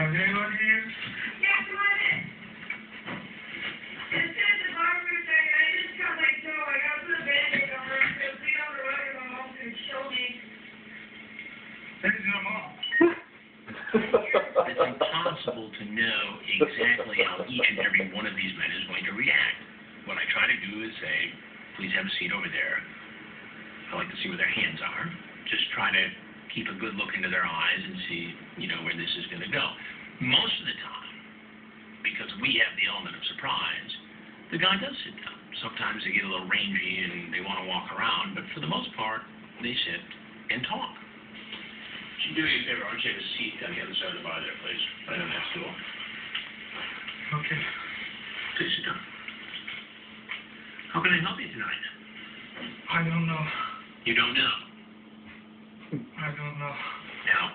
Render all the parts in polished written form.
Can anyone hear you? Yeah, come on in. This is the barber thing. I just got my toe. I got to put a band-aid on it. It'll be on the right of my mom can show me. There's your mom. It's impossible to know exactly how each and every one of these men is going to react. What I try to do is say, please have a seat over there. I like to see where their hands are. Just try to keep a good look into their eyes and see, where this is going to go. Most of the time, because we have the element of surprise, the guy does sit down. Sometimes they get a little rangy and they want to walk around, but for the most part, they sit and talk. Can you do me a favor? Why don't you have a seat on the other side of the bar there, please? Right on that stool. Okay. Please sit down. How can I help you tonight? I don't know. You don't know? I don't know. Now,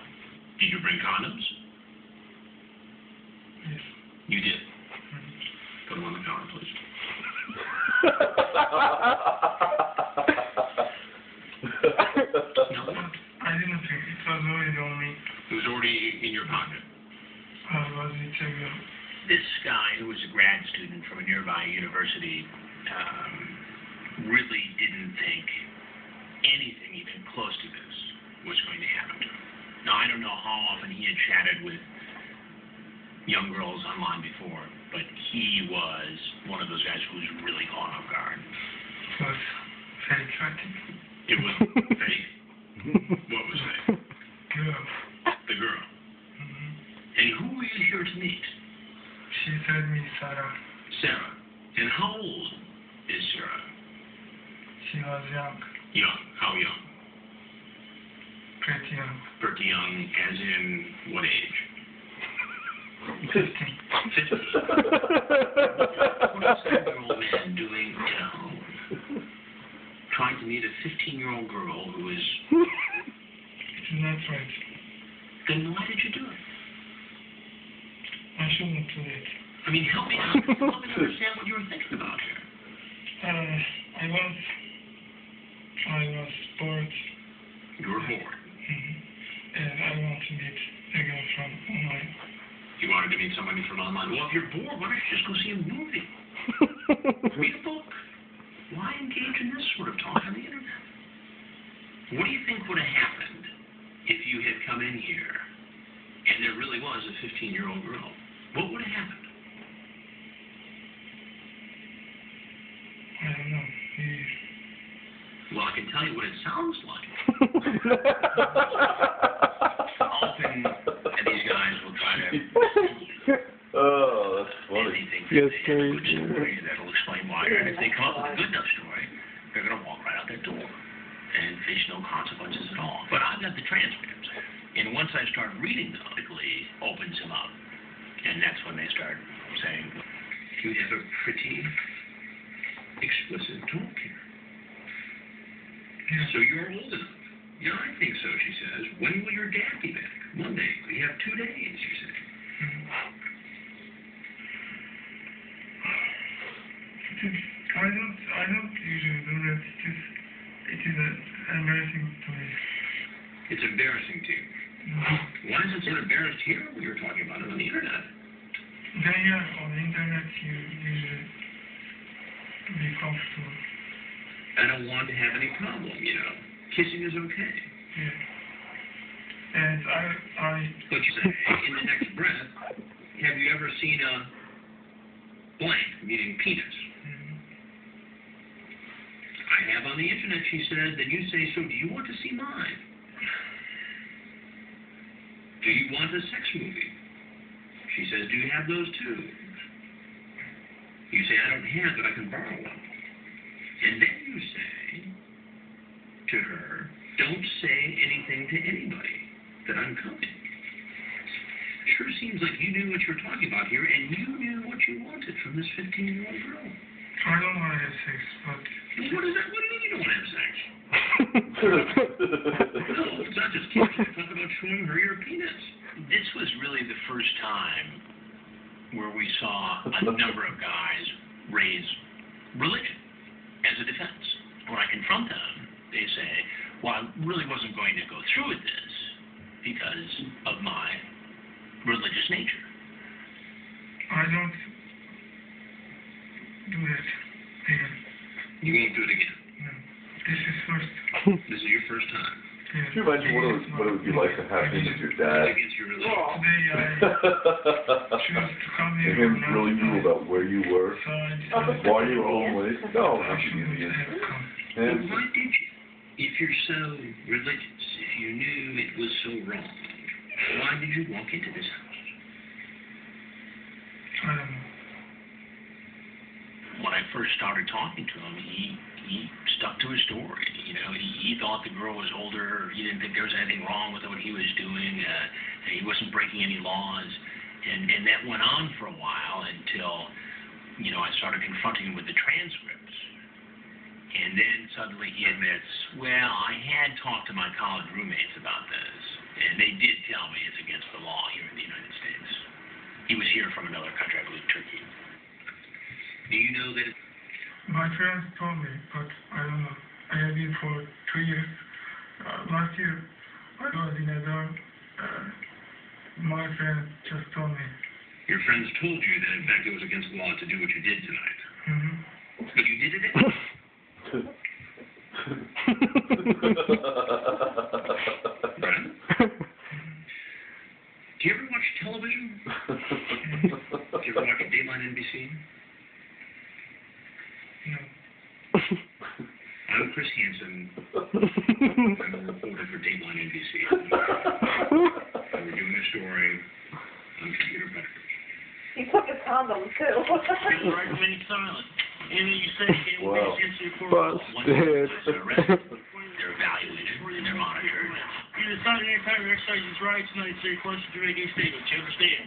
did you bring condoms? Yes. You did. Mm-hmm. Put them on the counter, please. No? I didn't think it was already on me. It was already in your pocket. I was interviewed. This guy, who was a grad student from a nearby university, really didn't think anything even close to this was going to happen to him. Now, I don't know how often he had chatted with young girls online before, but he was one of those guys who was really caught off guard. It was very attractive. It was fake. What was fake? Girl. The girl. Mm-hmm. And who were you here to meet? She told me Sarah. Sarah. And how old is Sarah? She was young. Young. How young? Pretty young. Pretty young, as in what age? 15. 50. What is that old man doing now? Trying to meet a 15-year-old girl who is... It is not right. Then why did you do it? I shouldn't do it. I mean, help me understand what you were thinking about here. I was bored. You were bored. Mm-hmm. And I want to meet a girl from online. You wanted to meet somebody from online. Well, if you're bored, why don't you just go see a movie? Read a book. Why engage in this sort of talk on the internet? What do you think would have happened if you had come in here and there really was a 15-year-old girl? What would have happened? I don't know. Well, I can tell you what it sounds like. Often, and these guys will try to... Oh, that's funny. Yes, crazy. That'll explain why. And if they come up with a good enough story, they're going to walk right out that door and face no consequences at all. But I've got the transcripts. And once I start reading them, it opens them up. And that's when they start saying, you have a pretty explicit talk here. Yeah. So you're old enough. Yeah, I think so, she says. When will your dad be back? Monday. We have 2 days, you say. Mm-hmm. I don't usually do that. It is embarrassing to me. It's embarrassing to you. Mm-hmm. Why is it so embarrassed here when you're talking about it on the internet? There on the internet you usually be comfortable. I don't want to have any problem, Kissing is okay. Yeah. And But you say, in the next breath, have you ever seen a blank, meaning penis? Mm-hmm. I have on the internet, she says. Then you say, so do you want to see mine? Do you want a sex movie? She says, do you have those too? You say, I don't have, but I can borrow one. And then you say to her, don't say anything to anybody that I'm coming. Sure seems like you knew what you were talking about here, and you knew what you wanted from this 15-year-old girl. I don't want to have sex, but... What is that? What do you mean you don't want to have sex? No, it's not just kidding. You're talking about showing her your penis. This was really the first time where we saw a number of guys raise religion as a defense. When I confront them, they say, well, I really wasn't going to go through with this because of my religious nature. I don't do that again. You won't do it again. No. This is first. This is your first time. Yeah. Could you imagine what it would be like to have him as your dad? Against your religion. Today I choose to come And here him for really knew about where you were, side. why you were home late. No, I not the shouldn't Indians. have come. And Why did you? If you're so religious, if you knew it was so wrong, why did you walk into this house? I don't know. When I first started talking to him, he stuck to his story. You know, he thought the girl was older. He didn't think there was anything wrong with what he was doing. And he wasn't breaking any laws. And that went on for a while until, you know, I started confronting him with the transcripts. And then suddenly he admits, well, I had talked to my college roommates about this. And they did tell me it's against the law here in the United States. He was here from another country, I believe Turkey. Do you know that it's... My friends told me, but I don't know. I have been for 2 years. Last year, I was in a dorm. My friend just told me. Your friends told you that, in fact, it was against the law to do what you did tonight. Mm-hmm. But you did it anyway. Right? Do you ever watch television? Do you ever watch Dateline NBC? No. I'm Chris Hansen. I'm a reporter for Dateline NBC. And we're doing a story on computer predators. He took his condom too. People are remaining silent. And then you say you can't Wow. Once they're arrested, they're evaluated, and they're monitored. You decide any time your exercise is right tonight, so your question to make a statement. You understand?